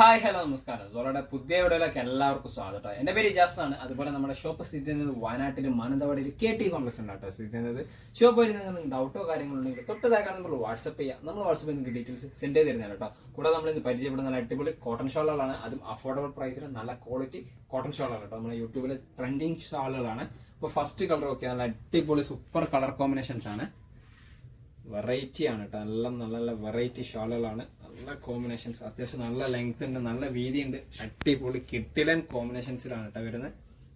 Hi hello നമസ്കാരം. സോളയുടെ പുതിയ വീഡിയോയിലേക്ക് എല്ലാവർക്കും സ്വാഗതം. എൻ്റെ പേര് ഇജാസ് ആണ്. അതുപോലെ നമ്മുടെ ഷോപ്പ് സ്ഥിതി ചെയ്യുന്നത് വയനാട്ടിൽ മാനന്തവാടിയിൽ KT കോംപ്ലക്സ് ഉണ്ടാട്ടോ സ്ഥിതി ചെയ്യുന്നത്. ഷോപ്പ് വഴി നിങ്ങൾക്ക് ഡൗട്ടോ കാര്യങ്ങളുണ്ടെങ്കിൽ തൊട്ടതാക്കാൻ നമ്മൾ വാട്സപ്പ് ചെയ്യുക. നമ്മൾ വാട്സപ്പിൽ നിങ്ങൾക്ക് ഡീറ്റെയിൽസ് സെൻഡ് ചെയ്ത് തരുന്നതാണ് കേട്ടോ. കൂടാതെ നമ്മൾ ഇന്ന് പരിചയപ്പെടുന്ന നല്ല അടിപൊളി കോട്ടൺ ഷോളുകളാണ്. അതും അഫോർഡബിൾ പ്രൈസിൽ നല്ല ക്വാളിറ്റി കോട്ടൺ ഷോളുകളാണ് കേട്ടോ. നമ്മുടെ യൂട്യൂബിലെ ട്രെൻഡിങ് ഷോളുകളാണ്. ഇപ്പോൾ ഫസ്റ്റ് കളർ ഒക്കെ നല്ല അടിപൊളി സൂപ്പർ കളർ കോമ്പിനേഷൻസ് ആണ്. വെറൈറ്റി ആണ് കേട്ടോ. എല്ലാം നല്ല നല്ല വെറൈറ്റി ഷോളുകളാണ്. നല്ല കോമ്പിനേഷൻസ്, അത്യാവശ്യം നല്ല ലെങ്ത് ഉണ്ട്, നല്ല വീതി ഉണ്ട്. അടിപൊളി കിട്ടിലൻ കോമ്പിനേഷൻസിലാണ് കേട്ടോ വരുന്നത്.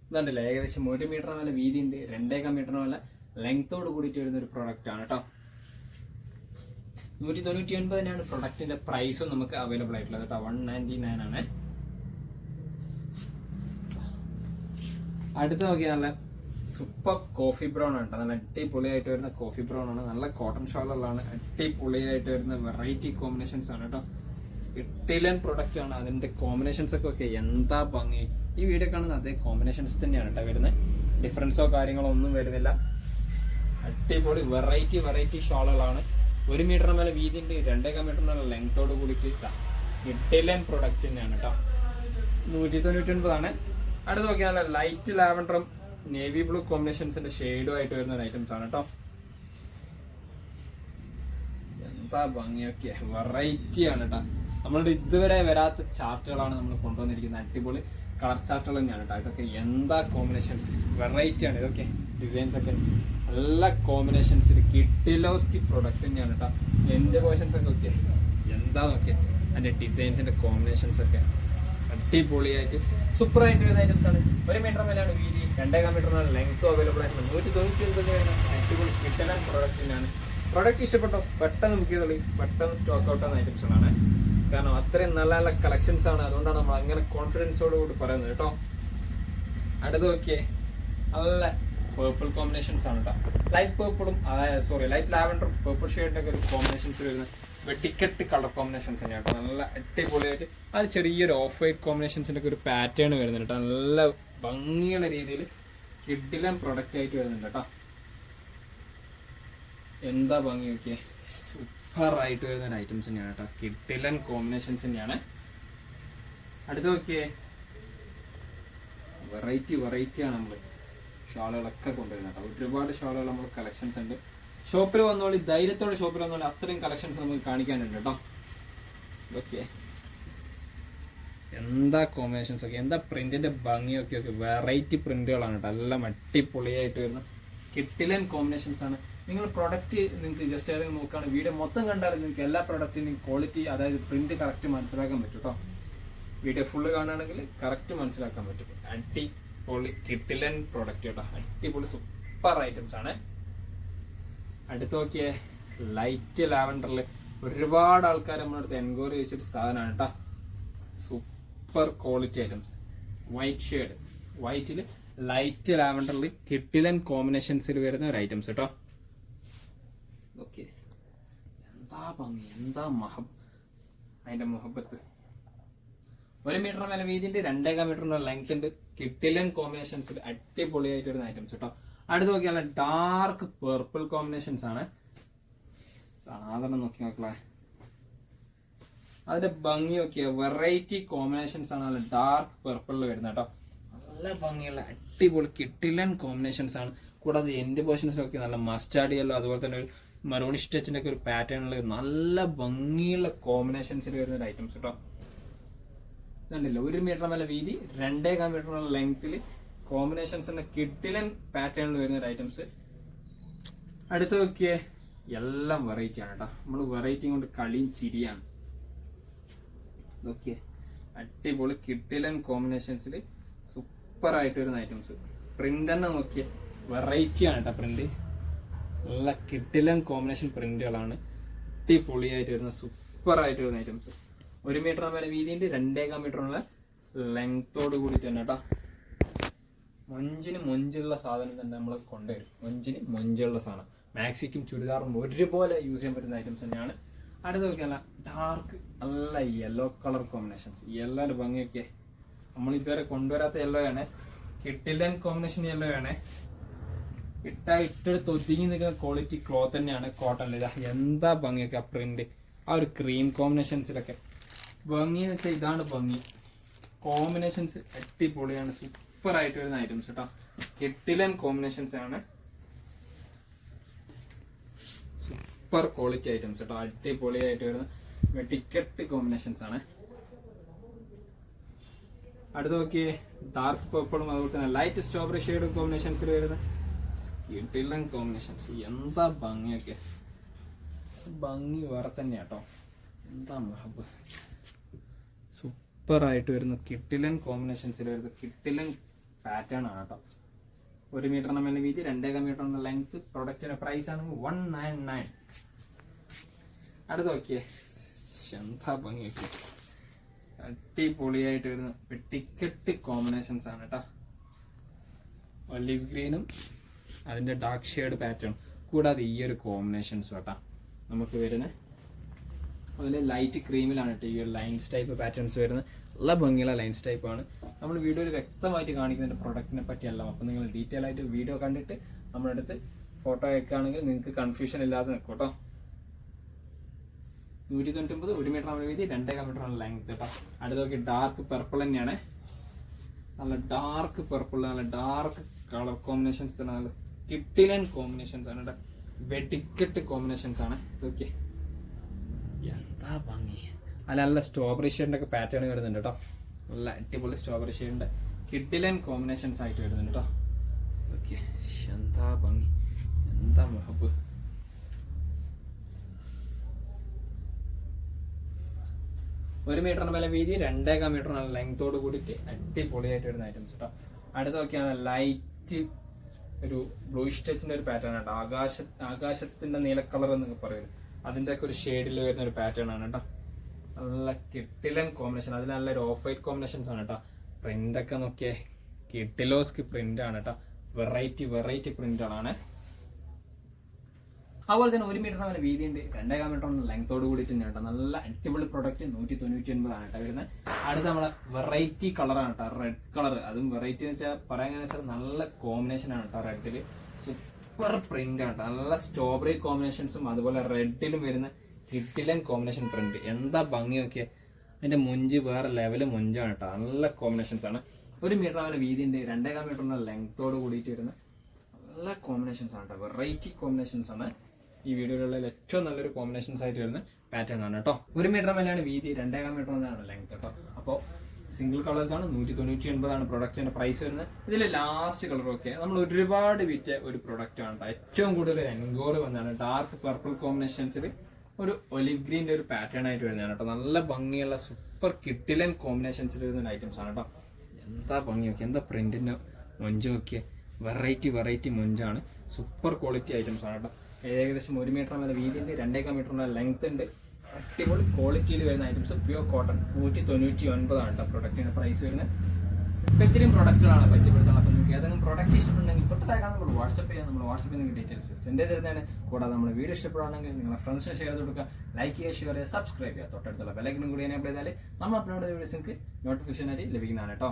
ഇതുണ്ടല്ലോ, ഏകദേശം 1 മീറ്റർ വല്ല വീതി ഉണ്ട്, 2.5 മീറ്റർ വല്ല ലെങ്ത്തോട് കൂടിയിട്ട് വരുന്ന ഒരു പ്രൊഡക്റ്റ് ആണ് കേട്ടോ. 199 പ്രൊഡക്റ്റിന്റെ പ്രൈസും നമുക്ക് അവൈലബിൾ ആയിട്ടുള്ളത് കേട്ടോ. 199 ആണ്. അടുത്ത് നോക്കിയാൽ നല്ല സൂപ്പർ കോഫി ബ്രൗൺ ആണ് കേട്ടോ. നല്ല അടിപൊളിയായിട്ട് വരുന്ന കോഫി ബ്രൗൺ ആണ്. നല്ല കോട്ടൺ ഷോളുകളാണ്. അടിപൊളിയായിട്ട് വരുന്ന വെറൈറ്റി കോമ്പിനേഷൻസ് ആണ് കേട്ടോ. കിട്ടിലൻ പ്രൊഡക്റ്റ് ആണ്. അതിന്റെ കോമ്പിനേഷൻസ് ഒക്കെ എന്താ ഭംഗി. ഈ വീഡിയോ കാണുന്ന അതേ കോമ്പിനേഷൻസ് തന്നെയാണ് കേട്ടോ വരുന്നത്. ഡിഫറൻസോ കാര്യങ്ങളോ ഒന്നും വരുന്നില്ല. അടിപൊളി വെറൈറ്റി ഷോളുകളാണ്. 1 മീറ്റർ മേലെ വീതി ഉണ്ട്, 2.5 മീറ്റർ മേലെ ലെങ്ത്തോട് കൂടിയിട്ട് കിട്ടിലൻ പ്രൊഡക്റ്റ് തന്നെയാണ് കേട്ടോ. 199 ആണ്. അടുത്ത് നോക്കിയാൽ ലൈറ്റ് ലാവൻഡറും നേവി ബ്ലൂ കോമ്പിനേഷൻസിന്റെ ഷെയ്ഡും ആയിട്ട് വരുന്ന ഐറ്റംസ് ആണ് കേട്ടോ. എന്താ ഭംഗിയൊക്കെ, വെറൈറ്റി ആണ് കേട്ടോ. നമ്മളുടെ ഇതുവരെ വരാത്ത ചാർട്ടുകളാണ് നമ്മൾ കൊണ്ടുവന്നിരിക്കുന്നത്. അടിപൊളി കളർ ചാർട്ടുകൾ തന്നെയാണ് കേട്ടോ. ഇതൊക്കെ എന്താ കോമ്പിനേഷൻസ്, വെറൈറ്റി ആണ്. ഇതൊക്കെ ഡിസൈൻസ് ഒക്കെ നല്ല കോമ്പിനേഷൻസിൽ കിട്ടിലോസ്കി പ്രൊഡക്റ്റ് തന്നെയാണ് കേട്ടോ. എൻ്റെ പോർഷൻസ് ഒക്കെ എന്താ നോക്കിയാൽ അതിന്റെ ഡിസൈൻസിന്റെ കോമ്പിനേഷൻസ് ഒക്കെ അടിപൊളിയായിട്ട് സൂപ്പറായിട്ട് വരുന്ന ഐറ്റംസ് ആണ്. 1 മീറ്റർ മേലാണ് വീതി, 2.5 മീറ്റർ ലെങ്ത്തും അവൈലബിൾ ആയിട്ടുള്ള 199 അടിപൊളി കിട്ടലൻ പ്രൊഡക്റ്റിനാണ്. പ്രൊഡക്റ്റ് ഇഷ്ടപ്പെട്ടോ പെട്ടെന്ന് ബുക്ക് ചെയ്തോളി. പെട്ടെന്ന് സ്റ്റോക്ക് ഔട്ട് ആവുന്ന ഐറ്റംസുകളാണ്. കാരണം അത്രയും നല്ല നല്ല കളക്ഷൻസ് ആണ്. അതുകൊണ്ടാണ് നമ്മൾ അങ്ങനെ കോൺഫിഡൻസോട് കൂടി പറയുന്നത് കേട്ടോ. അടുത്ത് നോക്കിയേ, നല്ല പേർപ്പിൾ കോമ്പിനേഷൻസ് ആണ് കേട്ടോ. ലൈറ്റ് പേർപ്പിളും ലൈറ്റ് ലാവൻഡറും പേർപ്പിൾ ഷെയ്ഡിന്റെ ഒക്കെ ഒരു കോമ്പിനേഷൻസ് വരുന്നത് വെട്ടിക്കെട്ട് കളർ കോമ്പിനേഷൻസ് തന്നെയാണ് കേട്ടോ. നല്ല അടിപൊളിയായിട്ട് അത് ചെറിയൊരു ഓഫ് വൈറ്റ് കോമ്പിനേഷൻസിന്റെ ഒക്കെ ഒരു പാറ്റേൺ വരുന്നുണ്ട് കേട്ടോ. നല്ല ഭംഗിയുള്ള രീതിയിൽ കിഡിലൻ പ്രൊഡക്റ്റ് ആയിട്ട് വരുന്നുണ്ട് കേട്ടോ. എന്താ ഭംഗി നോക്കിയേ, സൂപ്പർ ആയിട്ട് വരുന്ന ഒരു ഐറ്റംസ് തന്നെയാണ് കേട്ടോ. കിഡിലൻ കോമ്പിനേഷൻസ് തന്നെയാണ്. അടുത്ത് നോക്കിയേ, വെറൈറ്റിയാണ് നമ്മൾ ഷാളുകളൊക്കെ കൊണ്ടുവരുന്നത് കേട്ടോ. ഒരുപാട് ഷാളുകൾ നമ്മൾ കളക്ഷൻസ് ഉണ്ട്. ഷോപ്പിൽ വന്നോളി, ധൈര്യത്തോടെ ഷോപ്പിൽ വന്നോളി. അത്രയും കളക്ഷൻസ് നമുക്ക് കാണിക്കാനുണ്ട് കേട്ടോ. ഓക്കെ, എന്താ കോമ്പിനേഷൻസ് ഒക്കെ, എന്താ പ്രിന്റിന്റെ ഭംഗിയൊക്കെ വെറൈറ്റി പ്രിന്റുകളാണ് കേട്ടോ. എല്ലാം അടിപൊളിയായിട്ട് വരുന്ന കിട്ടിലൻ കോമ്പിനേഷൻസ് ആണ്. നിങ്ങൾ പ്രൊഡക്റ്റ് നിങ്ങൾക്ക് ജസ്റ്റ് ഏതെങ്കിലും നോക്കുകയാണ്, വീഡിയോ മൊത്തം കണ്ടാലും നിങ്ങൾക്ക് എല്ലാ പ്രൊഡക്റ്റിന്റെയും ക്വാളിറ്റി, അതായത് പ്രിന്റ് കറക്റ്റ് മനസ്സിലാക്കാൻ പറ്റും കേട്ടോ. വീഡിയോ ഫുള്ള് കാണുകയാണെങ്കിൽ കറക്റ്റ് മനസ്സിലാക്കാൻ പറ്റും. അടിപൊളി കിട്ടിലൻ പ്രൊഡക്റ്റ് കേട്ടോ. അടിപൊളി സൂപ്പർ ഐറ്റംസ് ആണ്. അടുത്ത് നോക്കിയേ, ലൈറ്റ് ലാവൻഡറിൽ ഒരുപാട് ആൾക്കാർ നമ്മുടെ അടുത്ത് എൻക്വയറി വെച്ചൊരു സാധനമാണ് കേട്ടോ. Super quality items. White shade, വൈറ്റിൽ ലൈറ്റ് ലാവൻഡറിൽ കിട്ടിലൻ കോമ്പിനേഷൻസിൽ വരുന്ന ഒരു ഐറ്റംസ് കേട്ടോ. ഓക്കെ, എന്താ ഭംഗി, എന്താ അതിന്റെ മുഹബത്ത്. 1 മീറ്റർ മേലെ വീതിന്റെ, 2.5 മീറ്ററിന്റെ ലെങ്ത് ഉണ്ട്. കിട്ടിലൻ കോമ്പിനേഷൻസിൽ അടിപൊളിയായിട്ട് വരുന്ന ഐറ്റംസ് കേട്ടോ. അടുത്ത് നോക്കിയാൽ ഡാർക്ക് പേർപ്പിൾ കോമ്പിനേഷൻസ് ആണ്. സാധനം നോക്കിയാ അതിന്റെ ഭംഗി നോക്കിയ വെറൈറ്റി കോമ്പിനേഷൻസ് ആണ്. നല്ല ഡാർക്ക് പേർപ്പിളിൽ വരുന്നത് കേട്ടോ. നല്ല ഭംഗിയുള്ള അടിപൊളി കിട്ടിലൻ കോമ്പിനേഷൻസ് ആണ്. കൂടാതെ എന്റെ പോർഷൻസിലൊക്കെ നല്ല മസ്റ്റാർഡ് യെല്ലോ, അതുപോലെ തന്നെ ഒരു മെറൂൺ സ്റ്റിച്ചിന്റെ ഒക്കെ ഒരു പാറ്റേണിൽ നല്ല ഭംഗിയുള്ള കോമ്പിനേഷൻസിൽ വരുന്ന ഒരു ഐറ്റംസ് കേട്ടോ. ഇതുണ്ടല്ലോ, 1 മീറ്റർ മേലെ വീതി, 2.5 മീറ്റർ ലെങ്ത്തിൽ കോമ്പിനേഷൻസിന്റെ കിഡിലൻ പാറ്റേണിൽ വരുന്ന ഒരു ഐറ്റംസ്. അടുത്ത് നോക്കിയേ, എല്ലാം വെറൈറ്റി ആണ് കേട്ടോ. നമ്മൾ വെറൈറ്റി കൊണ്ട് കളിയും ചിരിയാണ്. നോക്കിയേ, അടിപൊളി കിഡിലൻ കോമ്പിനേഷൻസിൽ സൂപ്പർ ആയിട്ട് വരുന്ന ഐറ്റംസ്. പ്രിന്റ് തന്നെ നോക്കിയേ, വെറൈറ്റി ആണ് കേട്ടോ. പ്രിന്റ് നല്ല കിഡിലൻ കോമ്പിനേഷൻ പ്രിന്റുകളാണ്. അടിപൊളിയായിട്ട് വരുന്ന സൂപ്പർ ആയിട്ട് വരുന്ന ഐറ്റംസ്. 1 മീറ്റർ മേലെ വീതിയുണ്ട്, 2.5 മീറ്ററിനുള്ള ലെങ്ത്തോട് കൂടിയിട്ട് തന്നെ കേട്ടോ. മൊഞ്ചുള്ള സാധനം തന്നെ നമ്മൾ കൊണ്ടുവരും. മൊഞ്ചുള്ള സാധനം. മാക്സിക്കും ചുരിദാറും ഒരുപോലെ യൂസ് ചെയ്യാൻ പറ്റുന്ന ഐറ്റംസ് തന്നെയാണ്. അടുത്ത് നോക്കിയാൽ ഡാർക്ക് നല്ല യെല്ലോ കളർ കോമ്പിനേഷൻസ്. യെല്ലോന്റെ ഭംഗിയൊക്കെ നമ്മൾ ഇതുവരെ കൊണ്ടുവരാത്ത യെല്ലോ ആണ്. കിട്ടിലൻ കോമ്പിനേഷൻ യെല്ലോ ആണ്. ഇട്ടെടുത്ത് ഒതുങ്ങി നിൽക്കുന്ന ക്വാളിറ്റി ക്ലോത്ത് തന്നെയാണ്. കോട്ടണിൽ എന്താ ഭംഗിയൊക്കെ ആ പ്രിന്റ്, ആ ഒരു ക്രീം കോമ്പിനേഷൻസിലൊക്കെ ഭംഗി എന്ന് വെച്ചാൽ ഇതാണ് ഭംഗി. കോമ്പിനേഷൻസ് അടിപൊളിയാണ്, സൂപ്പർ ആയിട്ട് വരുന്ന ഐറ്റംസ് കേട്ടോ. കിട്ടിലൻ കോമ്പിനേഷൻസ് ആണ്, സൂപ്പർ ക്വാളിറ്റി ഐറ്റംസ് കേട്ടോ. അടിപൊളിയായിട്ട് വരുന്ന വെട്ടിക്കെട്ട് കോമ്പിനേഷൻസ് ആണ്. അടുത്ത് നോക്കിയേ, ഡാർക്ക് പർപ്പിളും അതുപോലെ തന്നെ ലൈറ്റ് സ്ട്രോബെറി ഷെയ്ഡ് കോമ്പിനേഷൻസിൽ വരുന്ന കിട്ടിലൻ കോമ്പിനേഷൻസ്. എന്താ ഭംഗിയൊക്കെ, ഭംഗി വേറെ തന്നെ കേട്ടോ. എന്താ മഹബ്, സൂപ്പർ ആയിട്ട് വരുന്ന കിട്ടിലൻ കോമ്പിനേഷൻസിൽ വരുന്ന കിട്ടിലൻ പാറ്റേൺ ആണ് കേട്ടോ. 1 മീറ്റർ നമ്മൾ വീതി, 2.5 മീറ്റർ ലെങ്ത്. പ്രൊഡക്റ്റിന്റെ പ്രൈസ് ആണെങ്കിൽ 199. അടുത്ത് നോക്കിയേ, എന്താ ഭംഗിയൊക്കെ, അടിപൊളിയായിട്ട് വരുന്ന വെട്ടിക്കെട്ട് കോമ്പിനേഷൻസ് ആണ് കേട്ടോ. ഒലിവ് ഗ്രീനും അതിന്റെ ഡാർക്ക് ഷെയ്ഡ് പാറ്റേൺ കൂടാതെ ഈ ഒരു കോമ്പിനേഷൻസ് കേട്ടോ നമുക്ക് വരുന്നത്. അതിൽ ലൈറ്റ് ക്രീമിലാണ് കേട്ടോ ഈ ഒരു ലൈൻസ് ടൈപ്പ് പാറ്റേൺസ് വരുന്നത്. നല്ല ഭംഗിയുള്ള ലൈൻസ് ടൈപ്പ് ആണ്. നമ്മൾ വീഡിയോയിൽ വ്യക്തമായിട്ട് കാണിക്കുന്ന പ്രൊഡക്റ്റിനെ പറ്റിയല്ല. അപ്പം നിങ്ങൾ ഡീറ്റെയിൽ ആയിട്ട് വീഡിയോ കണ്ടിട്ട് നമ്മുടെ അടുത്ത് ഫോട്ടോ അയക്കുകയാണെങ്കിൽ നിങ്ങൾക്ക് കൺഫ്യൂഷൻ ഇല്ലാതെ നിൽക്കും കേട്ടോ. 199, 1 മീറ്റർ നമ്മൾ വീതി, 2.5 മീറ്റർ ലെങ്ത് കേട്ടോ. അടുത്ത് നോക്കി, ഡാർക്ക് പർപ്പിൾ തന്നെയാണ്, നല്ല ഡാർക്ക് പർപ്പിൾ, നല്ല ഡാർക്ക് കളർ കോമ്പിനേഷൻസ്, നല്ല കിട്ടിലൻ കോമ്പിനേഷൻസ് ആണ് കേട്ടോ. വെട്ടിക്കെട്ട് കോമ്പിനേഷൻസ് ആണ് ഇതൊക്കെ. എന്താ ഭംഗി, അല്ല നല്ല സ്ട്രോബെറി ഷെയ്ഡിന്റെ ഒക്കെ പാറ്റേൺ വരുന്നുണ്ട് കേട്ടോ. നല്ല അടിപൊളി സ്ട്രോബെറി ഷെയ്ഡിന്റെ കിട്ടിലൻ കോമ്പിനേഷൻസ് ആയിട്ട് വരുന്നുണ്ട് കേട്ടോ. ഓക്കെ, എന്താ ഭംഗി, എന്താ മഹബ്. 1 മീറ്ററിന് മേലെ വീതി, 2.5 മീറ്റർ ലെങ്തോട് കൂടിയിട്ട് അടിപൊളിയായിട്ട് വരുന്ന ഐറ്റംസ് കേട്ടോ. അടുത്ത് നോക്കിയാണ് ലൈറ്റ് ഒരു ബ്ലൂയിഷ് ടച്ചിന്റെ ഒരു പാറ്റേൺ ആണ് കേട്ടോ. ആകാശത്തിന്റെ നീല കളർ എന്നൊക്കെ പറയുന്നത് അതിന്റെ ഒക്കെ ഒരു ഷെയ്ഡിൽ വരുന്ന ഒരു പാറ്റേൺ ആണ് കേട്ടോ. നല്ല കിട്ടിലൻ കോമ്പിനേഷൻ, അതിൽ നല്ലൊരു ഓഫ് വൈറ്റ് കോമ്പിനേഷൻസ് ആണ് കേട്ടോ. പ്രിന്റ് ഒക്കെ നോക്കിയേ, കിട്ടിലോസ്ക് പ്രിന്റ് ആണ് കേട്ടോ. വെറൈറ്റി പ്രിന്റുകളാണ്. അതുപോലെ തന്നെ 1 മീറ്റർ വരെ വീതിയുണ്ട്, 2.5 മീറ്റർ ലെങ്തോട് കൂടിയിട്ട് തന്നെ കേട്ടോ. നല്ല അടിപൊളി പ്രൊഡക്റ്റ് 199 ആണ് കേട്ടോ വരുന്നത്. അടുത്ത നമ്മളെ വെറൈറ്റി കളറാണ് കേട്ടോ, റെഡ് കളർ. അതും വെറൈറ്റി എന്ന് വെച്ചാൽ പറയാൻ വെച്ചാൽ നല്ല കോമ്പിനേഷൻ ആണ് കേട്ടോ. റെഡിൽ സൂപ്പർ പ്രിന്റ് ആണ് കേട്ടോ. നല്ല സ്ട്രോബെറി കോമ്പിനേഷൻസും അതുപോലെ റെഡിലും വരുന്ന കിട്ടിലൻ കോമ്പിനേഷൻ പ്രിന്റ്. എന്താ ഭംഗി നോക്കിയാൽ, അതിന്റെ മുഞ്ച് വേറെ ലെവല് മുഞ്ചാണ് കേട്ടോ. നല്ല കോമ്പിനേഷൻസ് ആണ്. 1 മീറ്റർ വരെ വീതിയുണ്ട്, 2.5 മീറ്റർ ലെങ്തോട് കൂടിയിട്ട് വരുന്ന നല്ല കോമ്പിനേഷൻസ് ആണ് കേട്ടോ. വെറൈറ്റി കോമ്പിനേഷൻസ് ആണ് ഈ വീഡിയോയിലുള്ള ഏറ്റവും നല്ലൊരു കോമ്പിനേഷൻസ് ആയിട്ട് വരുന്ന പാറ്റേൺ ആണ് കേട്ടോ. 1 മീറ്റർ മേലെയാണ് വീതി, 2.5 മീറ്റർ ആണ് ലെങ്ത് കേട്ടോ. അപ്പോൾ സിംഗിൾ കളേഴ്സ് ആണ്, 199 ആണ് പ്രൊഡക്റ്റിന്റെ പ്രൈസ് വരുന്നത്. ഇതിൽ ലാസ്റ്റ് കളർ ഒക്കെ നമ്മൾ ഒരുപാട് വിറ്റ ഒരു പ്രൊഡക്റ്റ് ആണ് കേട്ടോ. ഏറ്റവും കൂടുതൽ എൻഗോർ വന്നതാണ് ഡാർക്ക് പർപ്പിൾ കോമ്പിനേഷൻസിൽ ഒരു ഒലിവ് ഗ്രീൻ്റെ ഒരു പാറ്റേൺ ആയിട്ട് വരുന്നതാണ് കേട്ടോ. നല്ല ഭംഗിയുള്ള സൂപ്പർ കിട്ടിലൻ കോമ്പിനേഷൻസിൽ വരുന്ന ഐറ്റംസ് ആണ് കേട്ടോ. എന്താ ഭംഗി നോക്കിയാൽ, എന്താ പ്രിന്റിന്റെ മൊഞ്ച് നോക്കിയാൽ, വെറൈറ്റി മൊഞ്ചാണ്. സൂപ്പർ ക്വാളിറ്റി ഐറ്റംസ് ആണ് കേട്ടോ. ഏകദേശം 1 മീറ്റർ വരെ വീതിയുണ്ട്, 2.5 മീറ്റർ ലെങ്ത് ഉണ്ട്. അടിപൊളി ക്വാളിറ്റിയിൽ വരുന്ന ഐറ്റംസ്, പ്യൂർ കോട്ടൺ. 199 ആണ് കേട്ടോ പ്രൊഡക്റ്റിന്റെ പ്രൈസ് വരുന്നത്. ഇപ്പം ഇത്രയും പ്രൊഡക്റ്റുകളാണ് പരിചയപ്പെടുത്തുന്നത്. അപ്പോൾ നിങ്ങൾക്ക് ഏതെങ്കിലും പ്രൊഡക്റ്റ് ഇഷ്ടപ്പെടുന്നെങ്കിൽ തൊട്ടതാക്കാൻ നമ്മൾ വാട്സപ്പ് ചെയ്യാം. നമ്മൾ വാട്സപ്പിൽ നിങ്ങൾക്ക് ഡീറ്റെയിൽസ് സെൻഡ് തരുന്നതാണ്. കൂടാതെ നമ്മുടെ വീഡിയോ ഇഷ്ടപ്പെടുകയാണെങ്കിൽ നിങ്ങളുടെ ഫ്രണ്ട്സിന് ഷെയർ ചെയ്ത് കൊടുക്കുക, ലൈക്ക് ചെയ്യുക, ഷെയർ ചെയ്യുക, സബ്സ്ക്രൈബ് ചെയ്യുക. തൊട്ടടുത്തുള്ള ബെല്ലൈക്കനും കൂടി എനേബിൾ ചെയ്താൽ നമ്മൾ അപ്ലോഡ് ചെയ്ത വീഡിയോസ് നിങ്ങൾക്ക് നോട്ടിഫിക്കേഷൻ ആയിട്ട് ലഭിക്കുന്നതാണ് കേട്ടോ.